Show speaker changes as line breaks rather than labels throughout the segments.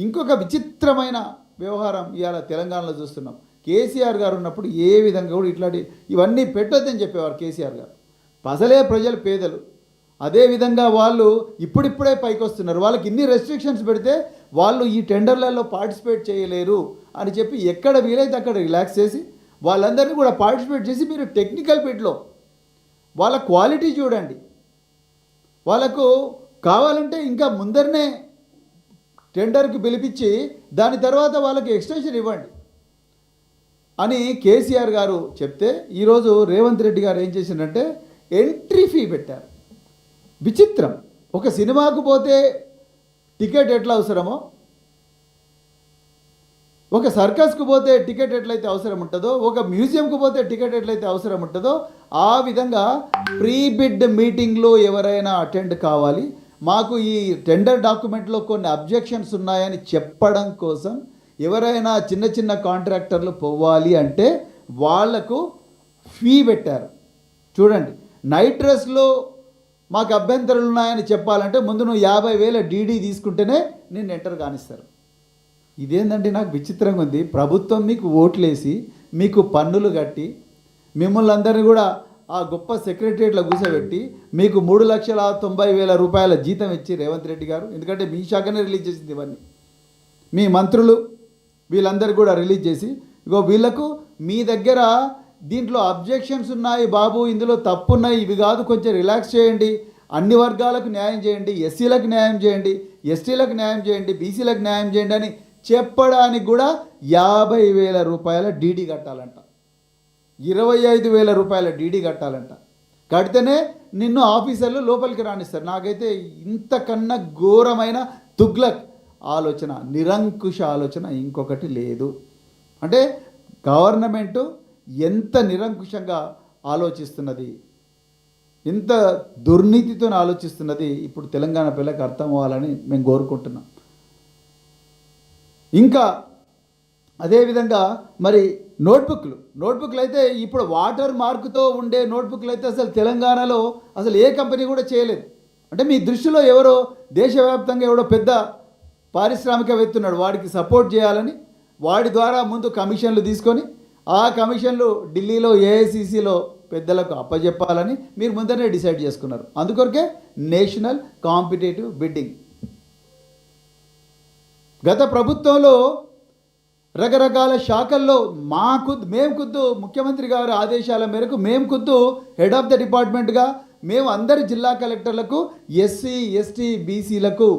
ఇంకొక విచిత్రమైన వ్యవహారం ఇవాళ తెలంగాణలో చూస్తున్నాం. కేసీఆర్ గారు ఉన్నప్పుడు ఏ విధంగా కూడా ఇట్లాంటి ఇవన్నీ పెట్టొద్దని చెప్పేవారు కేసీఆర్ గారు. అసలే ప్రజలు పేదలు, అదేవిధంగా వాళ్ళు ఇప్పుడిప్పుడే పైకి వస్తున్నారు. వాళ్ళకి ఇన్ని రెస్ట్రిక్షన్స్ పెడితే వాళ్ళు ఈ టెండర్లలో పార్టిసిపేట్ చేయలేరు అని చెప్పి ఎక్కడ వీలైతే అక్కడ రిలాక్స్ చేసి వాళ్ళందరినీ కూడా పార్టిసిపేట్ చేసి మీరు టెక్నికల్ బిడ్లో వాళ్ళ క్వాలిటీ చూడండి, వాళ్ళకు కావాలంటే ఇంకా ముందరనే టెండర్కి పిలిపించి దాని తర్వాత వాళ్ళకి ఎక్స్టెన్షన్ ఇవ్వండి అని కేసీఆర్ గారు చెప్తే, ఈరోజు రేవంత్ రెడ్డి గారు ఏం చేసిందంటే ఎంట్రీ ఫీ పెట్టారు. విచిత్రం. ఒక సినిమాకు పోతే టికెట్ ఎట్లా అవసరమో, ఒక సర్కస్కు పోతే టికెట్ ఎట్లయితే అవసరం ఉంటుందో, ఒక మ్యూజియంకు పోతే టికెట్ ఎట్లయితే అవసరం ఉంటుందో, ఆ విధంగా ప్రీ బిడ్ మీటింగ్లో ఎవరైనా అటెండ్ కావాలి, మాకు ఈ టెండర్ డాక్యుమెంట్లో కొన్ని అబ్జెక్షన్స్ ఉన్నాయని చెప్పడం కోసం ఎవరైనా చిన్న చిన్న కాంట్రాక్టర్లు పోవాలి అంటే వాళ్లకు ఫీ పెట్టారు. చూడండి, నైట్ డ్రెస్లో మాకు అభ్యంతరాలు ఉన్నాయని చెప్పాలంటే ముందు నువ్వు 50,000 డీడీ తీసుకుంటేనే నేను ఎంటర్ కానిస్తారు. ఇదేందంటే నాకు విచిత్రంగా ఉంది. ప్రభుత్వం మీకు ఓట్లేసి మీకు పన్నులు కట్టి మిమ్మల్ని అందరినీ కూడా ఆ గొప్ప సెక్రటరియట్లో కూర్చోబెట్టి మీకు 3,90,000 రూపాయల జీతం ఇచ్చి రేవంత్ రెడ్డి గారు, ఎందుకంటే మీ శాఖనే రిలీజ్ చేసింది ఇవన్నీ, మీ మంత్రులు వీళ్ళందరూ కూడా రిలీజ్ చేసి, ఇగో వీళ్ళకు మీ దగ్గర దీంట్లో అబ్జెక్షన్స్ ఉన్నాయి బాబు, ఇందులో తప్పు ఉన్నాయి, ఇవి కాదు, కొంచెం రిలాక్స్ చేయండి, అన్ని వర్గాలకు న్యాయం చేయండి, ఎస్సీలకు న్యాయం చేయండి, ఎస్టీలకు న్యాయం చేయండి, బీసీలకు న్యాయం చేయండి అని చెప్పడానికి కూడా 50,000 రూపాయల డీడీ కట్టాలంట, 25,000 రూపాయల డీడీ కట్టాలంట. కడితేనే నిన్ను ఆఫీసర్లు లోపలికి రానిస్తారు. నాకైతే ఇంతకన్నా ఘోరమైన తుగ్లక్ ఆలోచన, నిరంకుశ ఆలోచన ఇంకొకటి లేదు. అంటే గవర్నమెంటు ఎంత నిరంకుశంగా ఆలోచిస్తున్నది, ఎంత దుర్నీతితో ఆలోచిస్తున్నది ఇప్పుడు తెలంగాణ పిల్లలకు అర్థం అవ్వాలని మేము కోరుకుంటున్నాం. ఇంకా అదేవిధంగా మరి నోట్బుక్లు అయితే ఇప్పుడు వాటర్ మార్కుతో ఉండే నోట్బుక్లు అయితే అసలు తెలంగాణలో అసలు ఏ కంపెనీ కూడా చేయలేదు. అంటే మీ దృష్టిలో ఎవరో దేశవ్యాప్తంగా ఎవడో పెద్ద పారిశ్రామికవేత్త ఉన్నాడు, వాడికి సపోర్ట్ చేయాలని వాడి ద్వారా ముందు కమిషన్లు తీసుకొని ఆ కమిషన్లు ఢిల్లీలో ఏఐసిసిలో పెద్దలకు అప్పచెప్పాలని మీరు ముందరనే డిసైడ్ చేసుకున్నారు. అందుకొరకే నేషనల్ కాంపిటేటివ్ బిడ్డింగ్. గత ప్రభుత్వంలో రకరకాల శాఖల్లో మేము ముఖ్యమంత్రి గారి ఆదేశాల మేరకు మేము హెడ్ ఆఫ్ ద డిపార్ట్మెంట్గా మేము అందరి జిల్లా కలెక్టర్లకు ఎస్సీ ఎస్టీ బీసీలకు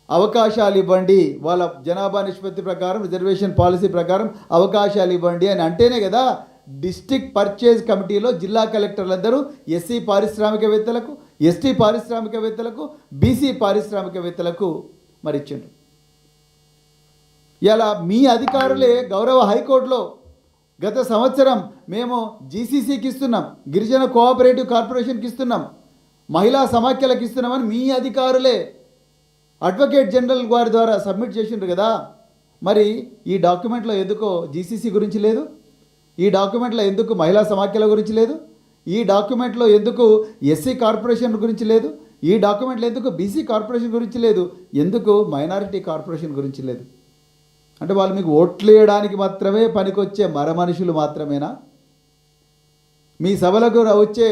అవకాశాలు ఇవ్వండి, వాళ్ళ జనాభా నిష్పత్తి ప్రకారం రిజర్వేషన్ పాలసీ ప్రకారం అవకాశాలు ఇవ్వండి అని అంటేనే కదా డిస్ట్రిక్ట్ పర్చేజ్ కమిటీలో జిల్లా కలెక్టర్లందరూ ఎస్సీ పారిశ్రామికవేత్తలకు, ఎస్టీ పారిశ్రామికవేత్తలకు, బీసీ పారిశ్రామికవేత్తలకు మరి ఇచ్చిండ్రు. ఇలా మీ అధికారులే గౌరవ హైకోర్టులో గత సంవత్సరం మేము జీసీసీకి ఇస్తున్నాం, గిరిజన కోఆపరేటివ్ కార్పొరేషన్కి ఇస్తున్నాం, మహిళా సమాఖ్యలకు ఇస్తున్నామని మీ అధికారులే అడ్వకేట్ జనరల్ వారి ద్వారా సబ్మిట్ చేసిండ్రు కదా. మరి ఈ డాక్యుమెంట్లో ఎందుకో జీసీసీ గురించి లేదు, ఈ డాక్యుమెంట్లో ఎందుకు మహిళా సమాఖ్యల గురించి లేదు, ఈ డాక్యుమెంట్లో ఎందుకు ఎస్సీ కార్పొరేషన్ గురించి లేదు, ఈ డాక్యుమెంట్లో ఎందుకు బీసీ కార్పొరేషన్ గురించి లేదు, ఎందుకు మైనారిటీ కార్పొరేషన్ గురించి లేదు? అంటే వాళ్ళు మీకు ఓట్లు వేయడానికి మాత్రమే పనికొచ్చే మనుషులు మాత్రమేనా? మీ సభలకు వచ్చే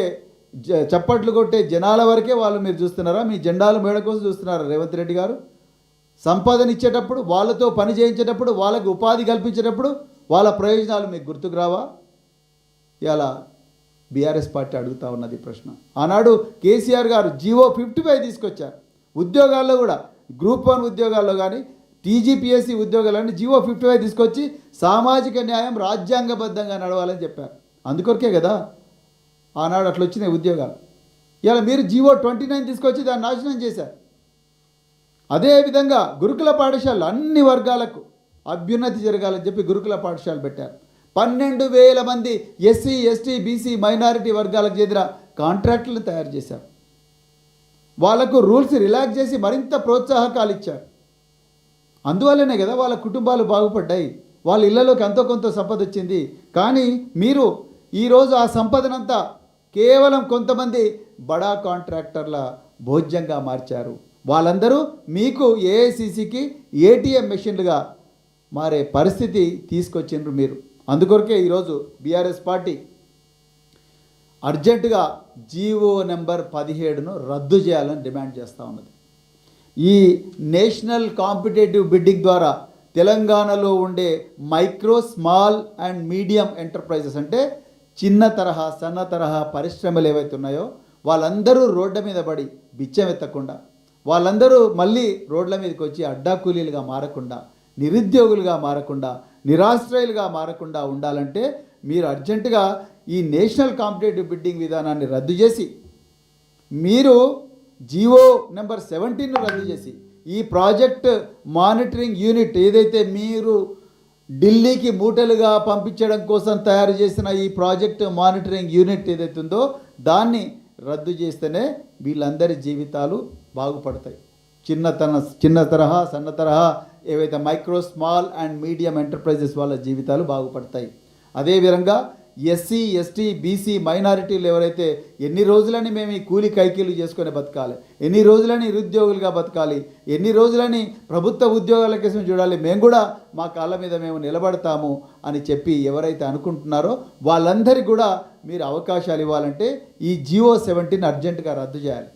చప్పట్లు కొట్టే జనాల వరకే వాళ్ళు మీరు చూస్తున్నారా? మీ జెండాలు మేడ కోసం చూస్తున్నారా రేవంత్ రెడ్డి గారు? సంపాదన ఇచ్చేటప్పుడు, వాళ్ళతో పని చేయించేటప్పుడు, వాళ్ళకు ఉపాధి కల్పించేటప్పుడు వాళ్ళ ప్రయోజనాలు మీకు గుర్తుకు రావా? ఇలా బీఆర్ఎస్ పార్టీ అడుగుతూ ఉన్నది ప్రశ్న. ఆనాడు కేసీఆర్ గారు జీవో 55 తీసుకొచ్చారు. ఉద్యోగాల్లో కూడా గ్రూప్ 1 ఉద్యోగాల్లో కానీ టీజీపీఎస్సీ ఉద్యోగాలని జీవో 55 తీసుకొచ్చి సామాజిక న్యాయం రాజ్యాంగబద్ధంగా నడవాలని చెప్పారు. అందుకొరకే కదా ఆనాడు అట్లా వచ్చినాయి ఉద్యోగాలు. ఇలా మీరు జీవో 29 తీసుకొచ్చి దాన్ని నాశనం చేశారు. అదేవిధంగా గురుకుల పాఠశాలలు అన్ని వర్గాలకు అభ్యున్నతి జరగాలని చెప్పి గురుకుల పాఠశాలలు పెట్టారు. 12,000 మంది ఎస్సీ ఎస్టీ బీసీ మైనారిటీ వర్గాలకు చెందిన కాంట్రాక్టులను తయారు చేశారు. వాళ్లకు రూల్స్ రిలాక్స్ చేసి మరింత ప్రోత్సాహకాలు ఇచ్చారు. అందువల్లనే కదా వాళ్ళ కుటుంబాలు బాగుపడ్డాయి, వాళ్ళ ఇళ్లలోకి ఎంతో కొంత సంపద వచ్చింది. కానీ మీరు ఈరోజు ఆ సంపదనంతా కేవలం కొంతమంది బడా కాంట్రాక్టర్ల భోజ్యంగా మార్చారు. వాళ్ళందరూ మీకు ఏఐసిసికి ఏటీఎం మెషిన్లుగా మారే పరిస్థితి తీసుకొచ్చిండ్రు మీరు. అందుకొరకే ఈరోజు బీఆర్ఎస్ పార్టీ అర్జెంటుగా జీవో నెంబర్ 17ను రద్దు చేయాలని డిమాండ్ చేస్తూ ఉన్నది. ఈ నేషనల్ కాంపిటేటివ్ బిడ్డింగ్ ద్వారా తెలంగాణలో ఉండే micro, small and medium enterprises అంటే చిన్న తరహా, సన్న తరహా పరిశ్రమలు ఏవైతే ఉన్నాయో వాళ్ళందరూ రోడ్ల మీద పడి బిచ్చం ఎత్తకుండా, వాళ్ళందరూ మళ్ళీ రోడ్ల మీదకి వచ్చి అడ్డాకూలీలుగా మారకుండా, నిరుద్యోగులుగా మారకుండా, నిరాశ్రయులుగా మారకుండా ఉండాలంటే మీరు అర్జెంటుగా ఈ నేషనల్ కాంపిటేటివ్ బిడ్డింగ్ విధానాన్ని రద్దు చేసి, మీరు జీవో నెంబర్ 17ను రద్దు చేసి, ఈ ప్రాజెక్ట్ మానిటరింగ్ యూనిట్ ఏదైతే మీరు ఢిల్లీకి మూటలుగా పంపించడం కోసం తయారు చేసిన ఈ ప్రాజెక్ట్ మానిటరింగ్ యూనిట్ ఏదైతే ఉందో దాన్ని రద్దు చేస్తేనే వీళ్ళందరి జీవితాలు బాగుపడతాయి. చిన్న తరహా, సన్న తరహా ఏవైతే micro, small and medium enterprises వాళ్ళ జీవితాలు బాగుపడతాయి. అదేవిధంగా ఎస్సీ, ఎస్టీ, బీసీ మైనారిటీలు ఎవరైతే ఎన్ని రోజులని మేము ఈ కూలి కైకీలు చేసుకొని బతకాలి, ఎన్ని రోజులని నిరుద్యోగులుగా బతకాలి, ఎన్ని రోజులని ప్రభుత్వ ఉద్యోగాల కోసం చూడాలి, మేము కూడా మా కాళ్ళ మీద మేము నిలబడతాము అని చెప్పి ఎవరైతే అనుకుంటున్నారో వాళ్ళందరికీ కూడా మీరు అవకాశాలు ఇవ్వాలంటే ఈ జీవో 17 అర్జెంటుగా రద్దు చేయాలి.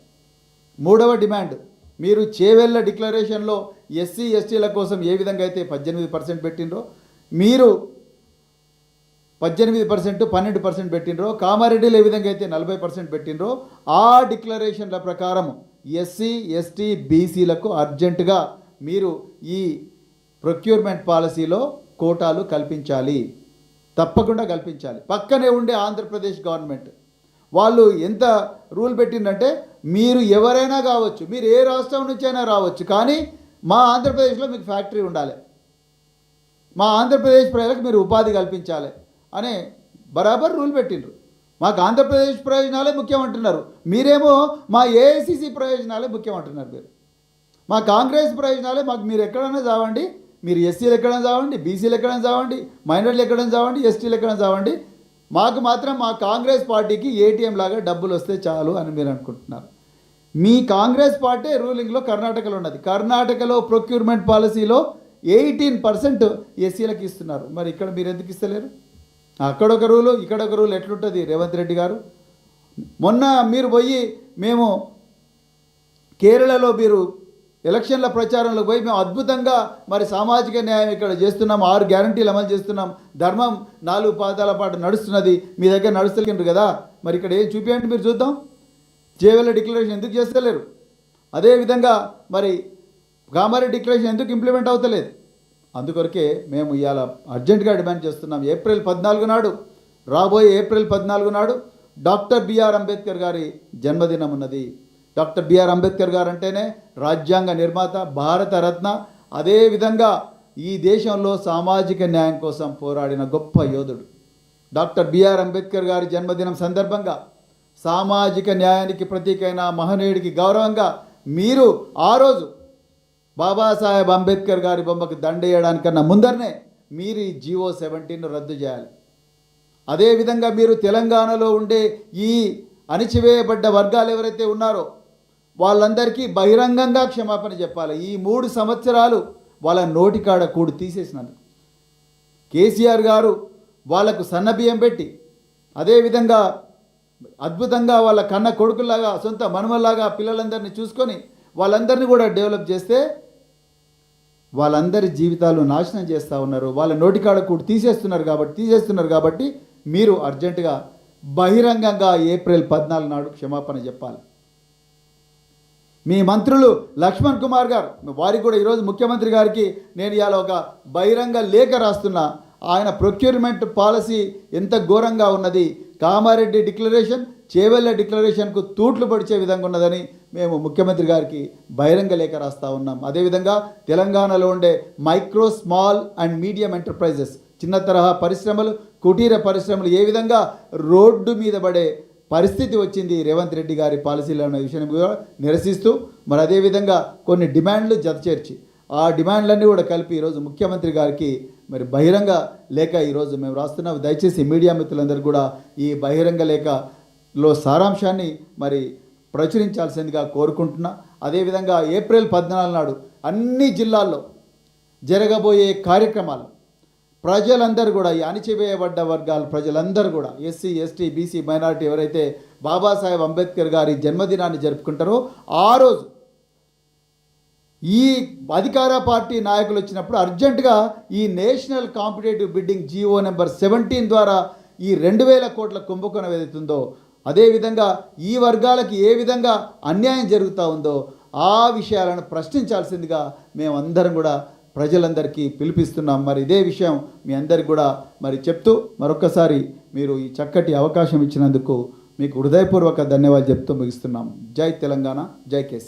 మూడవ డిమాండ్, మీరు చేవెళ్ళ డిక్లరేషన్లో ఎస్సీ, ఎస్టీల కోసం ఏ విధంగా అయితే 18% పెట్టినరో, మీరు 18%, 12% పెట్టినరో, కామారెడ్డిలో ఏ విధంగా అయితే 40% పెట్టినరో ఆ డిక్లరేషన్ల ప్రకారం ఎస్సీ, ఎస్టీ, బీసీలకు అర్జెంటుగా మీరు ఈ ప్రొక్యూర్మెంట్ పాలసీలో కోటాలు కల్పించాలి, తప్పకుండా కల్పించాలి. పక్కనే ఉండే ఆంధ్రప్రదేశ్ గవర్నమెంట్ వాళ్ళు ఎంత రూల్ పెట్టిందంటే మీరు ఎవరైనా కావచ్చు, మీరు ఏ రాష్ట్రం నుంచి అయినా రావచ్చు, కానీ మా ఆంధ్రప్రదేశ్లో మీకు ఫ్యాక్టరీ ఉండాలి, మా ఆంధ్రప్రదేశ్ ప్రజలకు మీరు ఉపాధి కల్పించాలి అనే బరాబర్ రూల్ పెట్టిండ్రు. మాకు ఆంధ్రప్రదేశ్ ప్రయోజనాలే ముఖ్యం అంటున్నారు, మీరేమో మా ఏఐసిసి ప్రయోజనాలే ముఖ్యం అంటున్నారు. మీరు మా కాంగ్రెస్ ప్రయోజనాలే, మాకు మీరు ఎక్కడైనా చావండి, మీరు ఎస్సీలు ఎక్కడైనా చావండి, బీసీలు ఎక్కడైనా చావండి, మైనార్టీలు ఎక్కడైనా చావండి, ఎస్టీలు ఎక్కడైనా చావండి, మాకు మాత్రం మా కాంగ్రెస్ పార్టీకి ఏటీఎం లాగా డబ్బులు వస్తే చాలు అని మీరు అనుకుంటున్నారు. మీ కాంగ్రెస్ పార్టీ రూలింగ్లో కర్ణాటకలో ఉన్నది. కర్ణాటకలో ప్రొక్యూర్మెంట్ పాలసీలో 18% ఎస్సీలకు ఇస్తున్నారు. మరి ఇక్కడ మీరు ఎందుకు ఇస్తలేరు? అక్కడొక రూలు, ఇక్కడొక రూలు ఎట్లుంటుంది రేవంత్ రెడ్డి గారు? మొన్న మీరు పోయి మేము కేరళలో మీరు ఎలక్షన్ల ప్రచారంలో పోయి మేము అద్భుతంగా మరి సామాజిక న్యాయం ఇక్కడ చేస్తున్నాం, 6 గ్యారంటీలు అమలు చేస్తున్నాం, ధర్మం 4 పాదాల పాటు నడుస్తున్నది, మీ దగ్గర నడుస్తలేరు కదా, మరి ఇక్కడ ఏం చూపించండి మీరు చూద్దాం. చేవెళ్ళ డిక్లరేషన్ ఎందుకు చేస్తలేరు? అదేవిధంగా మరి కామారెడ్డి డిక్లరేషన్ ఎందుకు ఇంప్లిమెంట్ అవుతలేదు? అందుకొరకే మేము ఇవాళ అర్జెంటుగా డిమాండ్ చేస్తున్నాం. ఏప్రిల్ 14 నాడు, రాబోయే ఏప్రిల్ 14 నాడు డాక్టర్ బిఆర్ అంబేద్కర్ గారి జన్మదినం ఉన్నది. డాక్టర్ బిఆర్ అంబేద్కర్ గారు అంటేనే రాజ్యాంగ నిర్మాత, భారతరత్న, అదేవిధంగా ఈ దేశంలో సామాజిక న్యాయం కోసం పోరాడిన గొప్ప యోధుడు. డాక్టర్ బిఆర్ అంబేద్కర్ గారి జన్మదినం సందర్భంగా సామాజిక న్యాయానికి ప్రతీకైన మహనీయుడికి గౌరవంగా మీరు ఆ రోజు బాబాసాహెబ్ అంబేద్కర్ గారి బొమ్మకు దండేయడానికన్నా ముందరనే మీరు ఈ జీవో 17ను రద్దు చేయాలి. అదేవిధంగా మీరు తెలంగాణలో ఉండే ఈ అణిచివేయబడ్డ వర్గాలు ఎవరైతే ఉన్నారో వాళ్ళందరికీ బహిరంగంగా క్షమాపణ చెప్పాలి. ఈ 3 సంవత్సరాలు వాళ్ళ నోటికాడ కూడు తీసేసినందుకు కేసీఆర్ గారు వాళ్లకు సన్నబియ్యం పెట్టి, అదేవిధంగా అద్భుతంగా వాళ్ళ కన్న కొడుకులాగా, సొంత మనుమల్లాగా పిల్లలందరినీ చూసుకొని వాళ్ళందరినీ కూడా డెవలప్ చేస్తే వాళ్ళందరి జీవితాలు నాశనం చేస్తూ ఉన్నారు. వాళ్ళ నోటికాడ కూడు తీసేస్తున్నారు కాబట్టి మీరు అర్జెంటుగా బహిరంగంగా ఏప్రిల్ 14 నాడు క్షమాపణ చెప్పాలి. మీ మంత్రులు లక్ష్మణ్ కుమార్ గారు, వారికి కూడా ఈరోజు ముఖ్యమంత్రి గారికి నేను ఇవాళ ఒక బహిరంగ లేఖ రాస్తున్నా. ఆయన ప్రొక్యూర్మెంట్ పాలసీ ఎంత ఘోరంగా ఉన్నది, కామారెడ్డి డిక్లరేషన్ చేవెళ్ళ డిక్లరేషన్కు తూట్లు పడిచే విధంగా ఉన్నదని మేము ముఖ్యమంత్రి గారికి బహిరంగ లేఖ రాస్తూ ఉన్నాం. అదేవిధంగా తెలంగాణలో ఉండే micro, small and medium enterprises, చిన్న తరహా పరిశ్రమలు, కుటీర పరిశ్రమలు ఏ విధంగా రోడ్డు మీద పడే పరిస్థితి వచ్చింది రేవంత్ రెడ్డి గారి పాలసీలో ఉన్న విషయాన్ని కూడా నిరసిస్తూ, మరి అదేవిధంగా కొన్ని డిమాండ్లు జతచేర్చి ఆ డిమాండ్లన్నీ కూడా కలిపి ఈరోజు ముఖ్యమంత్రి గారికి మరి బహిరంగ లేఖ ఈరోజు మేము రాస్తున్నాం. దయచేసి మీడియా మిత్రులందరూ కూడా ఈ బహిరంగ లేఖలో సారాంశాన్ని మరి ప్రచురించాల్సిందిగా కోరుకుంటున్నా. అదేవిధంగా ఏప్రిల్ 14 నాడు అన్ని జిల్లాల్లో జరగబోయే కార్యక్రమాలు ప్రజలందరూ కూడా, ఈ అణచివేయబడ్డ వర్గాల ప్రజలందరూ కూడా, ఎస్సీ ఎస్టీ బీసీ మైనారిటీ ఎవరైతే బాబాసాహెబ్ అంబేద్కర్ గారి జన్మదినాన్ని జరుపుకుంటారో ఆ రోజు ఈ అధికార పార్టీ నాయకులు వచ్చినప్పుడు అర్జెంటుగా ఈ national competitive bidding GO number 17 ద్వారా ఈ 2000 కోట్ల కుంభకోణం ఏదైతుందో, అదేవిధంగా ఈ వర్గాలకి ఏ విధంగా అన్యాయం జరుగుతూ ఉందో ఆ విషయాలను ప్రశ్నించాల్సిందిగా మేమందరం కూడా ప్రజలందరికీ పిలిపిస్తున్నాం. మరి ఇదే విషయం మీ అందరికి కూడా మరి చెప్తూ మరొకసారి మీరు ఈ చక్కటి అవకాశం ఇచ్చినందుకు మీకు హృదయపూర్వక ధన్యవాదాలు చెప్తూ ముగిస్తున్నాం. జై తెలంగాణ, జై కేసీ.